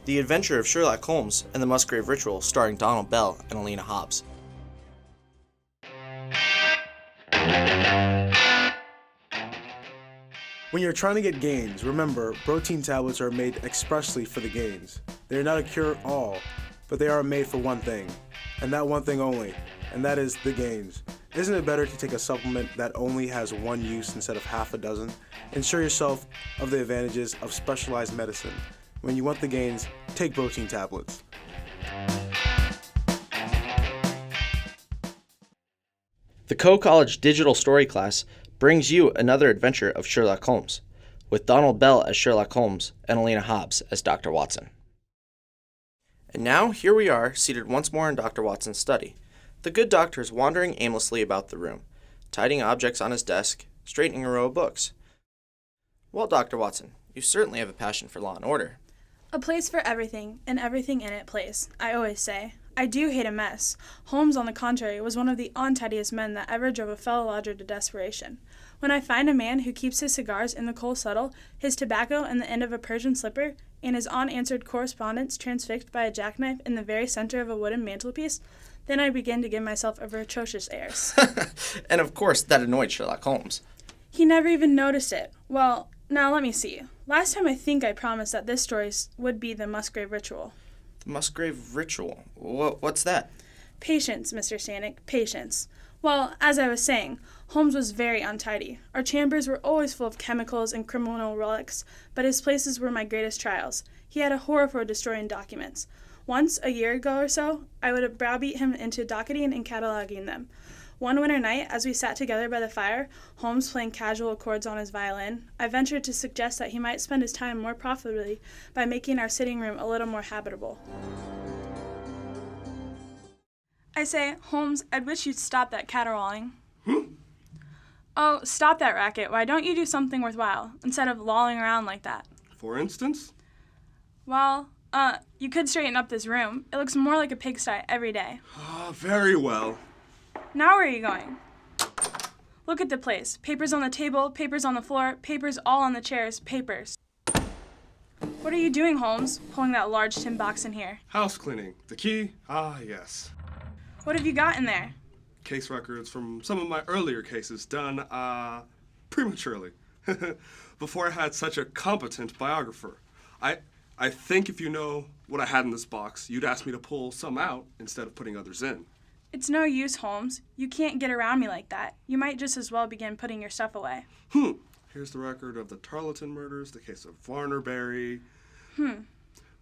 The Adventure of Sherlock Holmes and the Musgrave Ritual, starring Donald Bell and Alina Hobbs. When you're trying to get gains, remember, protein tablets are made expressly for the gains. They are not a cure-all, but they are made for one thing, and that one thing only, and that is the gains. Isn't it better to take a supplement that only has one use instead of half a dozen? Ensure yourself of the advantages of specialized medicine. When you want the gains, take protein tablets. The Co-College Digital Story class brings you another adventure of Sherlock Holmes, with Donald Bell as Sherlock Holmes and Alina Hobbs as Dr. Watson. And now, here we are, seated once more in Dr. Watson's study. The good doctor is wandering aimlessly about the room, tidying objects on his desk, straightening a row of books. Well, Dr. Watson, you certainly have a passion for law and order. A place for everything, and everything in it place, I always say. I do hate a mess. Holmes, on the contrary, was one of the untidiest men that ever drove a fellow lodger to desperation. When I find a man who keeps his cigars in the coal scuttle, his tobacco in the end of a Persian slipper, and his unanswered correspondence transfixed by a jackknife in the very center of a wooden mantelpiece, then I begin to give myself a atrocious airs. And of course, that annoyed Sherlock Holmes. He never even noticed it. Well, now let me see. Last time I think I promised that this story would be the Musgrave Ritual. The Musgrave Ritual? What's that? Patience, Mr. Stanek, patience. Well, as I was saying, Holmes was very untidy. Our chambers were always full of chemicals and criminal relics, but his places were my greatest trials. He had a horror for destroying documents. Once, a year ago or so, I would browbeat him into docketing and cataloging them. One winter night, as we sat together by the fire, Holmes playing casual chords on his violin, I ventured to suggest that he might spend his time more profitably by making our sitting room a little more habitable. I say, Holmes, I'd wish you'd stop that caterwauling. Oh, stop that racket. Why don't you do something worthwhile, instead of lolling around like that? For instance? Well, you could straighten up this room. It looks more like a pigsty every day. Very well. Now where are you going? Look at the place. Papers on the table, papers on the floor, papers all on the chairs, papers. What are you doing, Holmes, pulling that large tin box in here? House cleaning. The key? Yes. What have you got in there? Case records from some of my earlier cases done, prematurely. Before I had such a competent biographer. I think if you know what I had in this box, you'd ask me to pull some out instead of putting others in. It's no use, Holmes. You can't get around me like that. You might just as well begin putting your stuff away. Here's the record of the Tarleton murders, the case of Varnerberry, the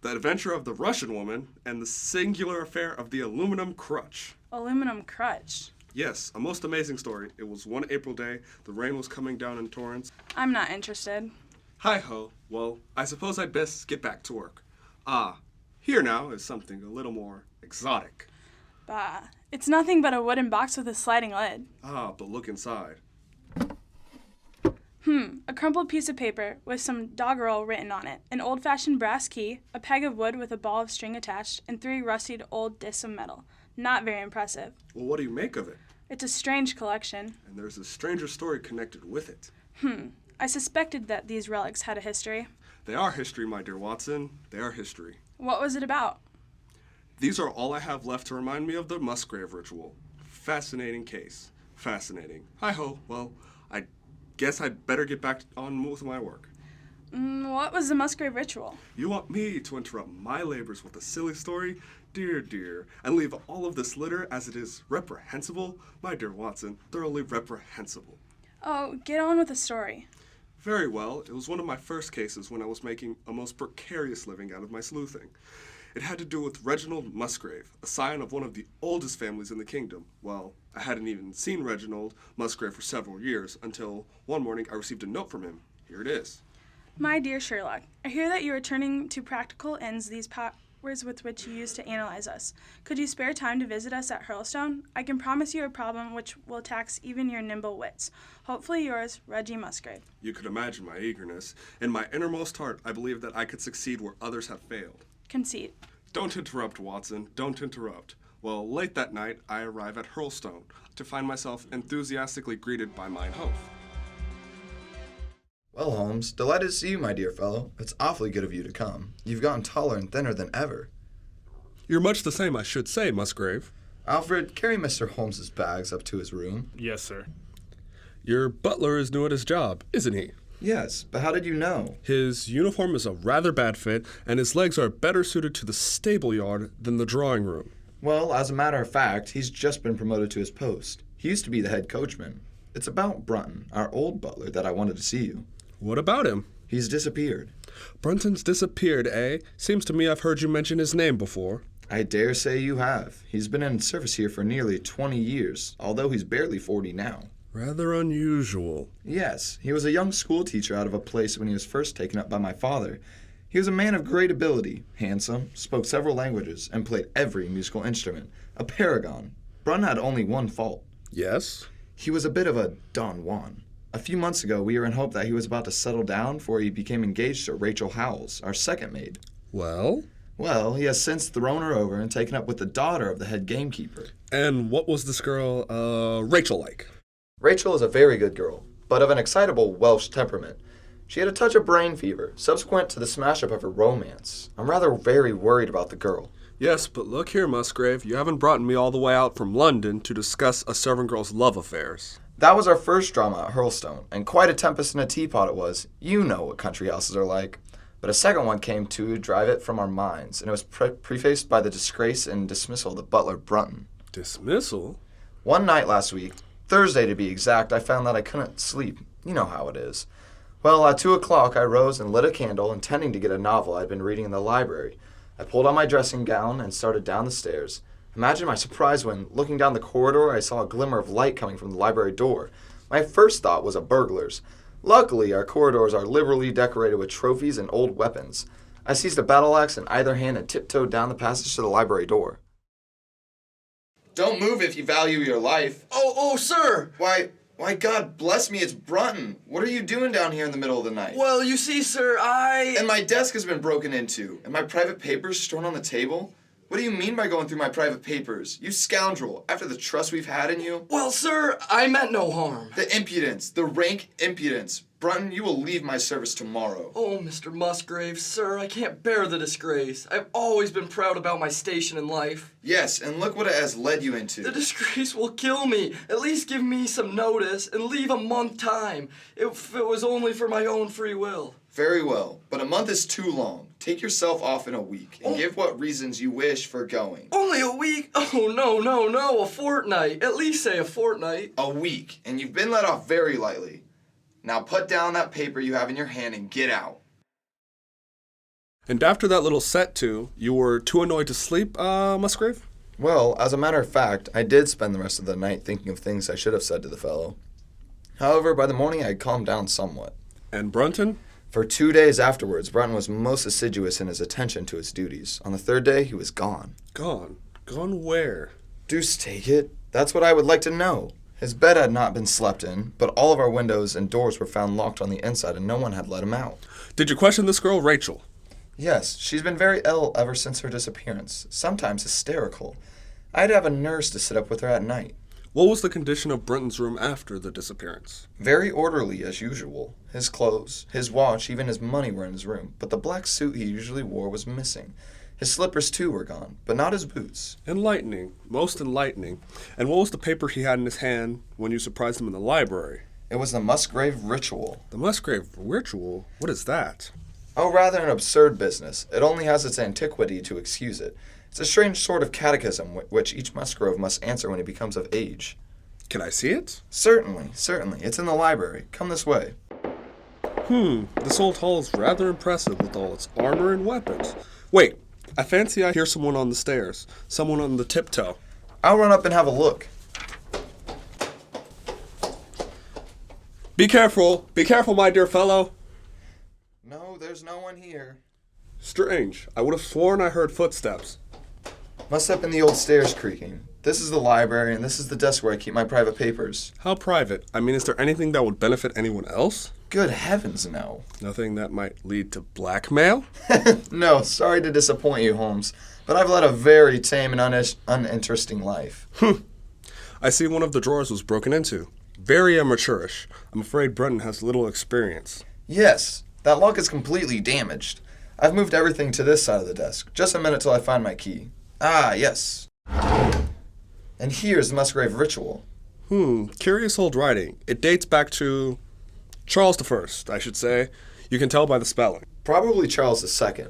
adventure of the Russian woman, and the singular affair of the aluminum crutch. Aluminum crutch? Yes, a most amazing story. It was one April day. The rain was coming down in torrents. I'm not interested. Hi-ho. Well, I suppose I'd best get back to work. Here now is something a little more exotic. Bah, it's nothing but a wooden box with a sliding lid. But look inside. A crumpled piece of paper with some doggerel written on it, an old-fashioned brass key, a peg of wood with a ball of string attached, and 3 rusted old discs of metal. Not very impressive. Well, what do you make of it? It's a strange collection. And there's a stranger story connected with it. I suspected that these relics had a history. They are history, my dear Watson. They are history. What was it about? These are all I have left to remind me of the Musgrave Ritual. Fascinating case. Fascinating. Hi-ho. Well, I guess I'd better get back on with my work. What was the Musgrave Ritual? You want me to interrupt my labors with a silly story? Dear, dear, and leave all of this litter as it is reprehensible? My dear Watson, thoroughly reprehensible. Oh, get on with the story. Very well. It was one of my first cases when I was making a most precarious living out of my sleuthing. It had to do with Reginald Musgrave, a scion of one of the oldest families in the kingdom. Well, I hadn't even seen Reginald Musgrave for several years until one morning I received a note from him. Here it is. My dear Sherlock, I hear that you are turning to practical ends these powers with which you used to analyze us. Could you spare time to visit us at Hurlstone? I can promise you a problem which will tax even your nimble wits. Hopefully yours, Reggie Musgrave. You could imagine my eagerness. In my innermost heart, I believe that I could succeed where others have failed. Concede. Don't interrupt, Watson. Don't interrupt. Well, late that night, I arrive at Hurlstone to find myself enthusiastically greeted by mine host. Well, Holmes, delighted to see you, my dear fellow. It's awfully good of you to come. You've gotten taller and thinner than ever. You're much the same, I should say, Musgrave. Alfred, carry Mr. Holmes's bags up to his room. Yes, sir. Your butler is new at his job, isn't he? Yes, but how did you know? His uniform is a rather bad fit, and his legs are better suited to the stable yard than the drawing room. Well, as a matter of fact, he's just been promoted to his post. He used to be the head coachman. It's about Brunton, our old butler, that I wanted to see you. What about him? He's disappeared. Brunton's disappeared, eh? Seems to me I've heard you mention his name before. I dare say you have. He's been in service here for nearly 20 years, although he's barely 40 now. Rather unusual. Yes, he was a young school teacher out of a place when he was first taken up by my father. He was a man of great ability, handsome, spoke several languages, and played every musical instrument. A paragon. Brunton had only one fault. Yes? He was a bit of a Don Juan. A few months ago, we were in hope that he was about to settle down before he became engaged to Rachel Howells, our second maid. Well? Well, he has since thrown her over and taken up with the daughter of the head gamekeeper. And what was this girl, Rachel like? Rachel is a very good girl, but of an excitable Welsh temperament. She had a touch of brain fever, subsequent to the smash-up of her romance. I'm rather very worried about the girl. Yes, but look here, Musgrave, you haven't brought me all the way out from London to discuss a servant girl's love affairs. That was our first drama at Hurlstone, and quite a tempest in a teapot it was. You know what country houses are like. But a second one came to drive it from our minds, and it was prefaced by the disgrace and dismissal of the butler Brunton. Dismissal? One night last week, Thursday to be exact, I found that I couldn't sleep. You know how it is. Well, at 2 o'clock, I rose and lit a candle, intending to get a novel I'd been reading in the library. I pulled on my dressing gown and started down the stairs. Imagine my surprise when, looking down the corridor, I saw a glimmer of light coming from the library door. My first thought was of burglars. Luckily, our corridors are liberally decorated with trophies and old weapons. I seized a battle axe in either hand and tiptoed down the passage to the library door. Don't move if you value your life. Oh, sir! Why, God bless me, it's Brunton. What are you doing down here in the middle of the night? Well, you see, sir, And my desk has been broken into, and my private papers strewn on the table? What do you mean by going through my private papers? You scoundrel, after the trust we've had in you? Well, sir, I meant no harm. The impudence, the rank impudence. Brunton, you will leave my service tomorrow. Oh, Mr. Musgrave, sir, I can't bear the disgrace. I've always been proud about my station in life. Yes, and look what it has led you into. The disgrace will kill me. At least give me some notice and leave a month time, if it was only for my own free will. Very well, but a month is too long. Take yourself off in a week, and give what reasons you wish for going. Only a week? Oh, no, a fortnight. At least say a fortnight. A week, and you've been let off very lightly. Now put down that paper you have in your hand and get out. And after that little set to, you were too annoyed to sleep, Musgrave? Well, as a matter of fact, I did spend the rest of the night thinking of things I should have said to the fellow. However, by the morning I had calmed down somewhat. And Brunton? For 2 days afterwards, Brunton was most assiduous in his attention to his duties. On the third day, he was gone. Gone? Gone where? Deuce take it. That's what I would like to know. His bed had not been slept in, but all of our windows and doors were found locked on the inside and no one had let him out. Did you question this girl, Rachel? Yes, she's been very ill ever since her disappearance, sometimes hysterical. I had to have a nurse to sit up with her at night. What was the condition of Brunton's room after the disappearance? Very orderly as usual. His clothes, his watch, even his money were in his room, but the black suit he usually wore was missing. His slippers, too, were gone, but not his boots. Enlightening. Most enlightening. And what was the paper he had in his hand when you surprised him in the library? It was the Musgrave Ritual. The Musgrave Ritual? What is that? Oh, rather an absurd business. It only has its antiquity to excuse it. It's a strange sort of catechism which each Musgrave must answer when he becomes of age. Can I see it? Certainly. It's in the library. Come this way. This old hall is rather impressive with all its armor and weapons. Wait, I fancy I hear someone on the stairs. Someone on the tiptoe. I'll run up and have a look. Be careful, my dear fellow. No, there's no one here. Strange. I would have sworn I heard footsteps. Must have been the old stairs creaking. This is the library, and this is the desk where I keep my private papers. How private? I mean, is there anything that would benefit anyone else? Good heavens, no. Nothing that might lead to blackmail? No, sorry to disappoint you, Holmes, but I've led a very tame and uninteresting life. I see one of the drawers was broken into. Very amateurish. I'm afraid Brunton has little experience. Yes, that lock is completely damaged. I've moved everything to this side of the desk. Just a minute till I find my key. Ah, yes. And here's the Musgrave Ritual. Curious old writing. It dates back to Charles I, I should say. You can tell by the spelling. Probably Charles II.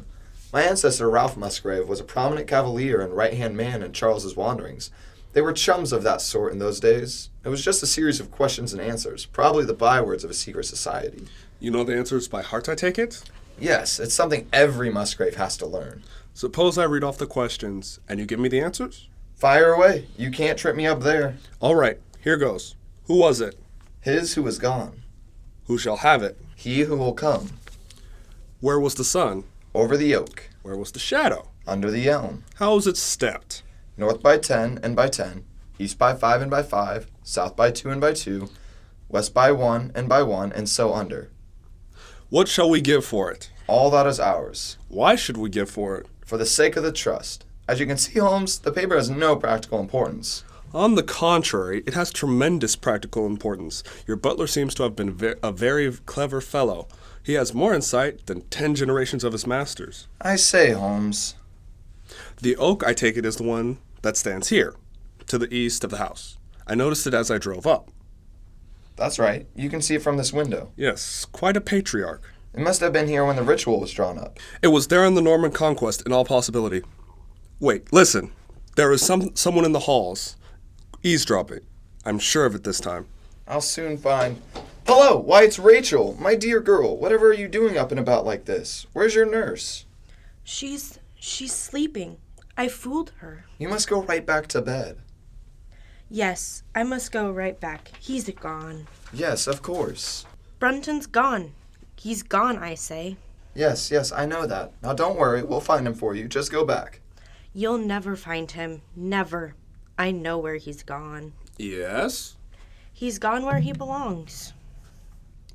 My ancestor Ralph Musgrave was a prominent cavalier and right-hand man in Charles's wanderings. They were chums of that sort in those days. It was just a series of questions and answers, probably the bywords of a secret society. You know the answers by heart, I take it? Yes, it's something every Musgrave has to learn. Suppose I read off the questions and you give me the answers? Fire away. You can't trip me up there. All right, here goes. Who was it? His who is gone. Who shall have it? He who will come. Where was the sun? Over the oak. Where was the shadow? Under the elm. How was it stepped? North by 10 and by 10. East by 5 and by 5. South by 2 and by 2. West by 1 and by 1, and so under. What shall we give for it? All that is ours. Why should we give for it? For the sake of the trust. As you can see, Holmes, the paper has no practical importance. On the contrary, it has tremendous practical importance. Your butler seems to have been a very clever fellow. He has more insight than 10 generations of his masters. I say, Holmes. The oak, I take it, is the one that stands here, to the east of the house. I noticed it as I drove up. That's right. You can see it from this window. Yes, quite a patriarch. It must have been here when the ritual was drawn up. It was there in the Norman conquest, in all possibility. Wait, listen. There is someone in the halls, eavesdropping. I'm sure of it this time. I'll soon find... Hello! Why, it's Rachel! My dear girl, whatever are you doing up and about like this? Where's your nurse? She's sleeping. I fooled her. You must go right back to bed. Yes, I must go right back. He's gone. Yes, of course. Brunton's gone. He's gone, I say. Yes, I know that. Now don't worry, we'll find him for you. Just go back. You'll never find him. Never. I know where he's gone. Yes? He's gone where he belongs.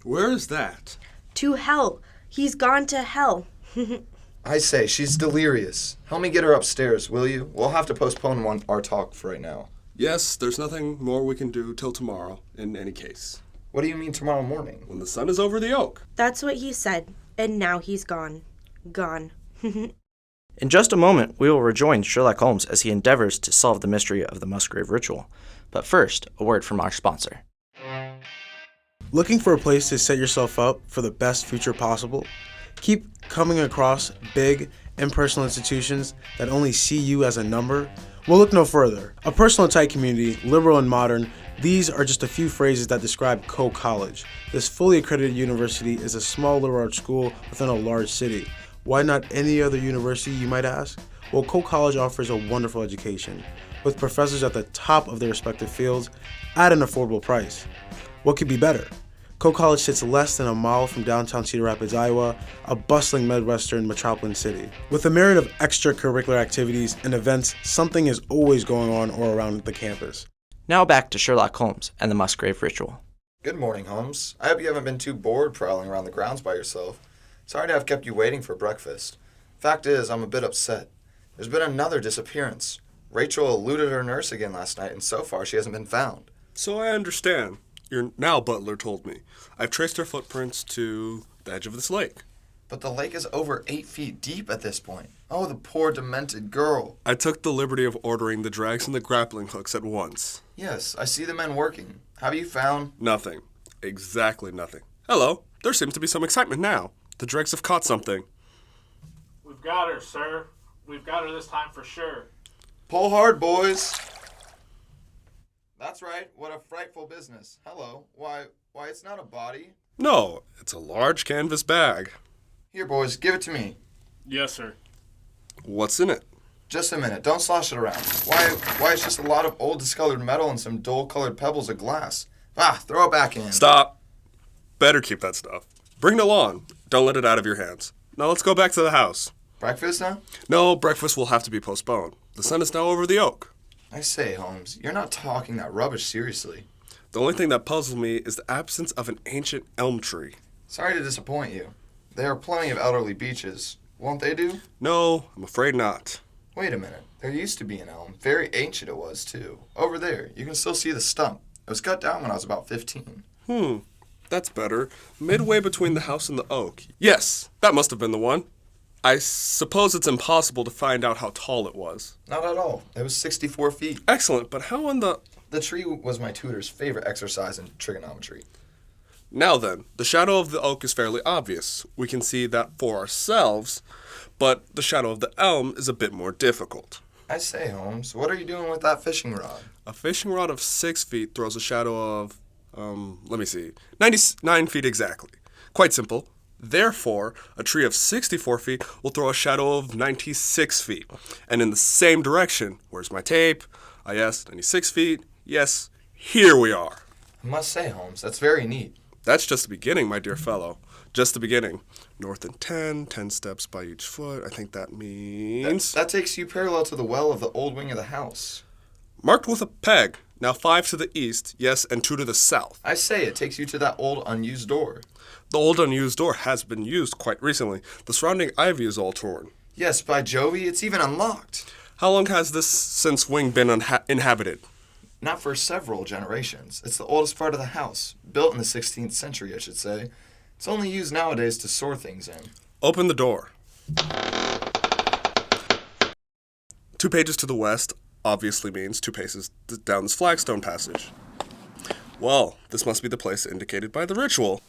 Where is that? To hell. He's gone to hell. I say, she's delirious. Help me get her upstairs, will you? We'll have to postpone our talk for right now. Yes, there's nothing more we can do till tomorrow, in any case. What do you mean tomorrow morning? When the sun is over the oak. That's what he said. And now he's gone. Gone. In just a moment, we will rejoin Sherlock Holmes as he endeavors to solve the mystery of the Musgrave Ritual. But first, a word from our sponsor. Looking for a place to set yourself up for the best future possible? Keep coming across big, impersonal institutions that only see you as a number? Well, look no further. A personal and tight community, liberal and modern, these are just a few phrases that describe Coe College. This fully accredited university is a small liberal arts school within a large city. Why not any other university, you might ask? Well, Coe College offers a wonderful education, with professors at the top of their respective fields at an affordable price. What could be better? Coe College sits less than a mile from downtown Cedar Rapids, Iowa, a bustling Midwestern metropolitan city. With a myriad of extracurricular activities and events, something is always going on or around the campus. Now back to Sherlock Holmes and the Musgrave Ritual. Good morning, Holmes. I hope you haven't been too bored prowling around the grounds by yourself. Sorry to have kept you waiting for breakfast. Fact is, I'm a bit upset. There's been another disappearance. Rachel eluded her nurse again last night, and so far she hasn't been found. So I understand. Your now butler told me. I've traced her footprints to the edge of this lake. But the lake is over 8 feet deep at this point. Oh, the poor demented girl. I took the liberty of ordering the drags and the grappling hooks at once. Yes, I see the men working. Have you found... Nothing. Exactly nothing. Hello. There seems to be some excitement now. The dregs have caught something. We've got her, sir. We've got her this time for sure. Pull hard, boys. That's right. What a frightful business. Hello. Why, it's not a body. No, it's a large canvas bag. Here, boys, give it to me. Yes, sir. What's in it? Just a minute. Don't slosh it around. Why, it's just a lot of old discolored metal and some dull-colored pebbles of glass. Throw it back in. Stop. Better keep that stuff. Bring it along. Don't let it out of your hands. Now let's go back to the house. Breakfast now? No, breakfast will have to be postponed. The sun is now over the oak. I say, Holmes, you're not talking that rubbish seriously. The only thing that puzzles me is the absence of an ancient elm tree. Sorry to disappoint you. There are plenty of elderly beeches. Won't they do? No, I'm afraid not. Wait a minute. There used to be an elm. Very ancient it was, too. Over there. You can still see the stump. It was cut down when I was about 15. That's better. Midway between the house and the oak. Yes, that must have been the one. I suppose it's impossible to find out how tall it was. Not at all. It was 64 feet. Excellent, but how in the... The tree was my tutor's favorite exercise in trigonometry. Now then, the shadow of the oak is fairly obvious. We can see that for ourselves, but the shadow of the elm is a bit more difficult. I say, Holmes, what are you doing with that fishing rod? A fishing rod of 6 feet throws a shadow of, 99 feet exactly. Quite simple. Therefore, a tree of 64 feet will throw a shadow of 96 feet. And in the same direction. Where's my tape? Ah, yes, 96 feet. Yes, here we are. I must say, Holmes, that's very neat. That's just the beginning, my dear fellow. Just the beginning. North and 10 steps by each foot. I think that means... That takes you parallel to the well of the old wing of the house. Marked with a peg. Now 5 to the east, yes, and 2 to the south. I say, it takes you to that old unused door. The old unused door has been used quite recently. The surrounding ivy is all torn. Yes, by Jove, it's even unlocked. How long has this since wing been inhabited? Not for several generations. It's the oldest part of the house. Built in the 16th century, I should say. It's only used nowadays to store things in. Open the door. 2 pages to the west obviously means 2 paces down this flagstone passage. Well, this must be the place indicated by the ritual.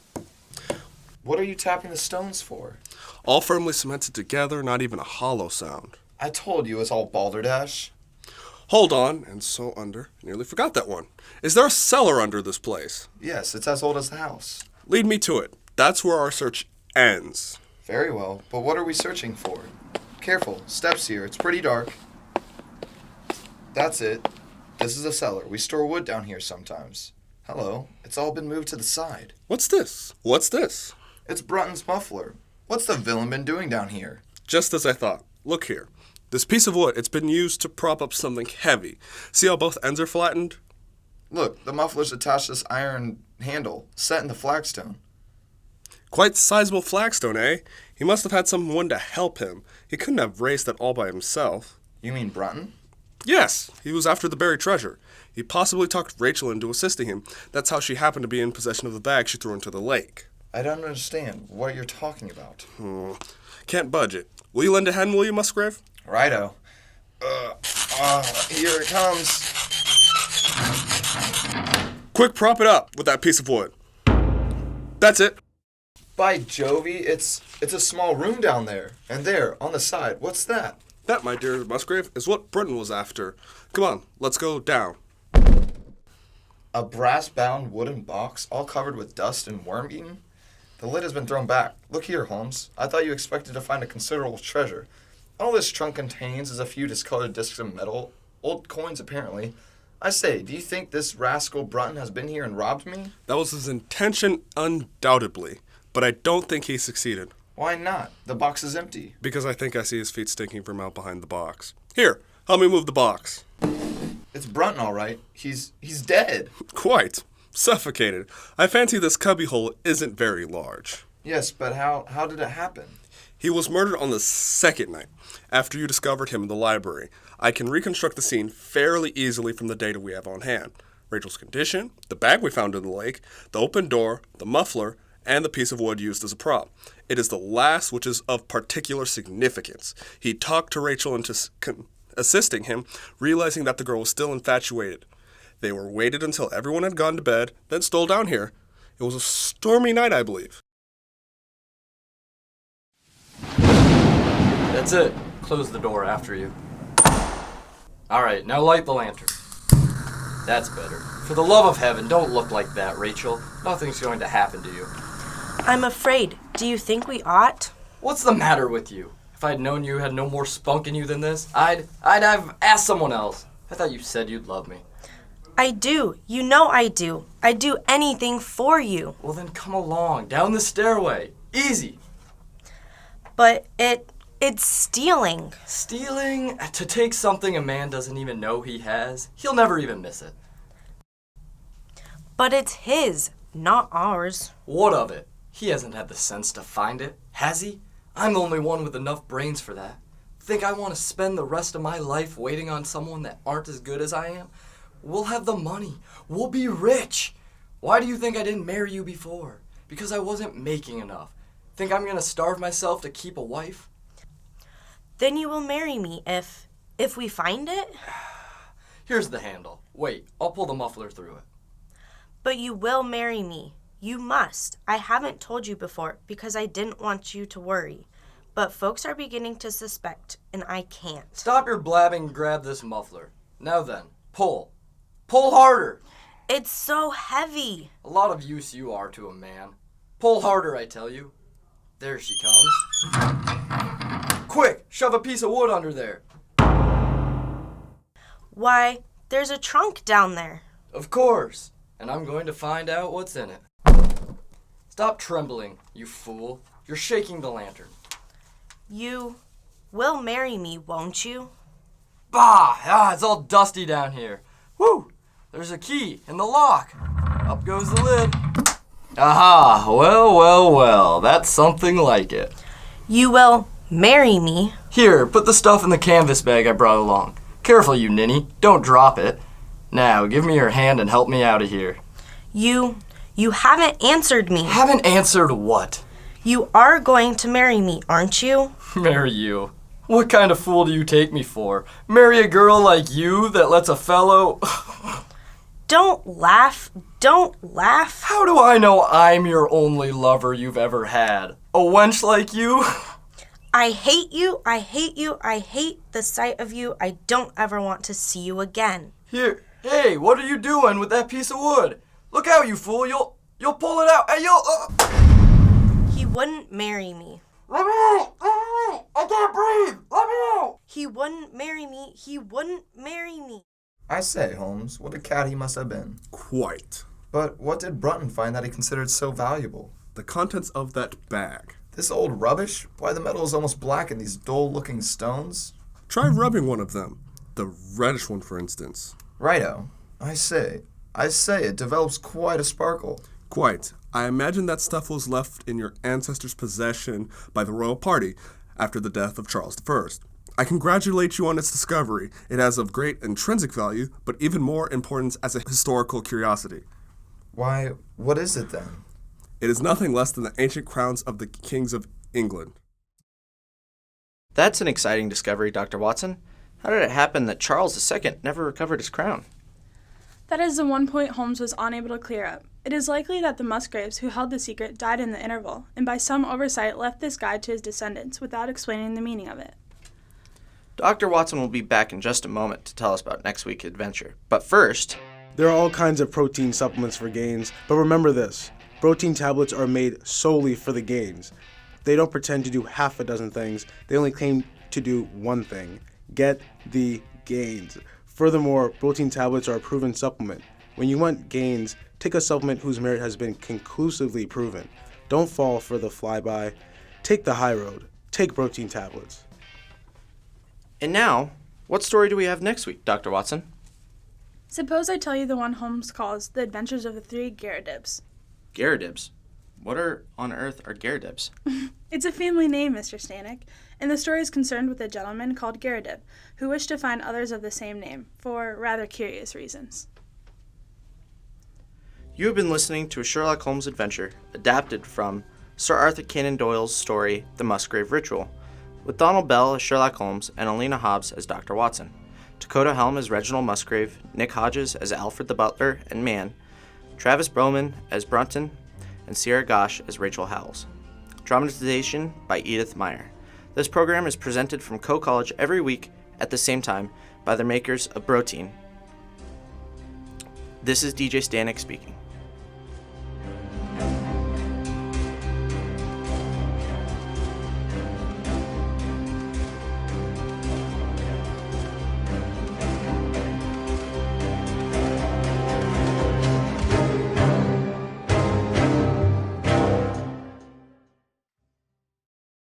What are you tapping the stones for? All firmly cemented together, not even a hollow sound. I told you it's all balderdash. Hold on, and so under. Nearly forgot that one. Is there a cellar under this place? Yes, it's as old as the house. Lead me to it. That's where our search ends. Very well, but what are we searching for? Careful, steps here, it's pretty dark. That's it. This is a cellar. We store wood down here sometimes. Hello, it's all been moved to the side. What's this? What's this? It's Brunton's muffler. What's the villain been doing down here? Just as I thought. Look here. This piece of wood, it's been used to prop up something heavy. See how both ends are flattened? Look, the muffler's attached to this iron handle, set in the flagstone. Quite sizable flagstone, eh? He must have had someone to help him. He couldn't have raised that all by himself. You mean Brunton? Yes, he was after the buried treasure. He possibly talked Rachel into assisting him. That's how she happened to be in possession of the bag she threw into the lake. I don't understand what you're talking about. Can't budge it. Will you lend a hand, will you, Musgrave? Righto. Here it comes. Quick, prop it up with that piece of wood. That's it. By Jove, it's a small room down there. And there, on the side, what's that? That, my dear Musgrave, is what Brunton was after. Come on, let's go down. A brass-bound wooden box, all covered with dust and worm-eaten? The lid has been thrown back. Look here, Holmes. I thought you expected to find a considerable treasure. All this trunk contains is a few discolored discs of metal, old coins apparently. I say, do you think this rascal Brunton has been here and robbed me? That was his intention, undoubtedly, but I don't think he succeeded. Why not? The box is empty. Because I think I see his feet stinking from out behind the box. Here, help me move the box. It's Brunton, all right. He's dead. Quite. Suffocated. I fancy this cubbyhole isn't very large. Yes, but how did it happen? He was murdered on the second night, after you discovered him in the library. I can reconstruct the scene fairly easily from the data we have on hand. Rachel's condition, the bag we found in the lake, the open door, the muffler, and the piece of wood used as a prop. It is the last which is of particular significance. He talked to Rachel into assisting him, realizing that the girl was still infatuated. They were waited until everyone had gone to bed, then stole down here. It was a stormy night, I believe. That's it. Close the door after you. Alright, now light the lantern. That's better. For the love of heaven, don't look like that, Rachel. Nothing's going to happen to you. I'm afraid. Do you think we ought? What's the matter with you? If I'd known you had no more spunk in you than this, I'd have asked someone else. I thought you said you'd love me. I do. You know I do. I'd do anything for you. Well then come along, down the stairway. Easy. But it's stealing. Stealing? To take something a man doesn't even know he has? He'll never even miss it. But it's his, not ours. What of it? He hasn't had the sense to find it, has he? I'm the only one with enough brains for that. Think I want to spend the rest of my life waiting on someone that aren't as good as I am? We'll have the money. We'll be rich. Why do you think I didn't marry you before? because I wasn't making enough. Think I'm gonna starve myself to keep a wife? Then you will marry me if we find it? Here's the handle. Wait, I'll pull the muffler through it. But you will marry me. You must. I haven't told you before because I didn't want you to worry. But folks are beginning to suspect, and I can't. Stop your blabbing and grab this muffler. Now then, pull. Pull harder! It's so heavy. A lot of use you are to a man. Pull harder, I tell you. There she comes. Quick, shove a piece of wood under there. Why, there's a trunk down there. Of course, and I'm going to find out what's in it. Stop trembling, you fool. You're shaking the lantern. You will marry me, won't you? Bah! It's all dusty down here. Whew! There's a key in the lock. Up goes the lid. Aha! Well, that's something like it. You will marry me. Here, put the stuff in the canvas bag I brought along. Careful, you ninny. Don't drop it. Now, give me your hand and help me out of here. You haven't answered me. Haven't answered what? You are going to marry me, aren't you? Marry you? What kind of fool do you take me for? Marry a girl like you that lets a fellow... Don't laugh. Don't laugh. How do I know I'm your only lover you've ever had? A wench like you? I hate you. I hate you. I hate the sight of you. I don't ever want to see you again. Here, hey, what are you doing with that piece of wood? Look out, you fool. You'll pull it out and you'll... He wouldn't marry me. Let me out! I can't breathe! Let me out! He wouldn't marry me. He wouldn't marry me. I say, Holmes, what a cat he must have been. Quite. But what did Brunton find that he considered so valuable? The contents of that bag. This old rubbish? Why, the metal is almost black in these dull-looking stones. Try rubbing one of them. The reddish one, for instance. Righto. I say, it develops quite a sparkle. Quite. I imagine that stuff was left in your ancestors' possession by the royal party after the death of Charles I. I congratulate you on its discovery. It has of great intrinsic value, but even more importance as a historical curiosity. Why, what is it then? It is nothing less than the ancient crowns of the kings of England. That's an exciting discovery, Dr. Watson. How did it happen that Charles II never recovered his crown? That is the one point Holmes was unable to clear up. It is likely that the Musgraves who held the secret died in the interval, and by some oversight left this guide to his descendants without explaining the meaning of it. Dr. Watson will be back in just a moment to tell us about next week's adventure. But first... There are all kinds of protein supplements for gains, but remember this. Protein tablets are made solely for the gains. They don't pretend to do half a dozen things. They only claim to do one thing. Get the gains. Furthermore, protein tablets are a proven supplement. When you want gains, take a supplement whose merit has been conclusively proven. Don't fall for the flyby. Take the high road. Take protein tablets. And now, what story do we have next week, Dr. Watson? Suppose I tell you the one Holmes calls The Adventures of the Three Garridibs. Garridibs? What on earth are Garridibs? It's a family name, Mr. Stanek, and the story is concerned with a gentleman called Garridib, who wished to find others of the same name, for rather curious reasons. You have been listening to a Sherlock Holmes adventure adapted from Sir Arthur Conan Doyle's story, The Musgrave Ritual, with Donald Bell as Sherlock Holmes and Alina Hobbs as Dr. Watson, Dakota Helm as Reginald Musgrave, Nick Hodges as Alfred the Butler and Man, Travis Bowman as Brunton, and Sierra Gosh as Rachel Howells. Dramatization by Edith Meyer. This program is presented from Coe College every week at the same time by the makers of Protein. This is DJ Stanek speaking.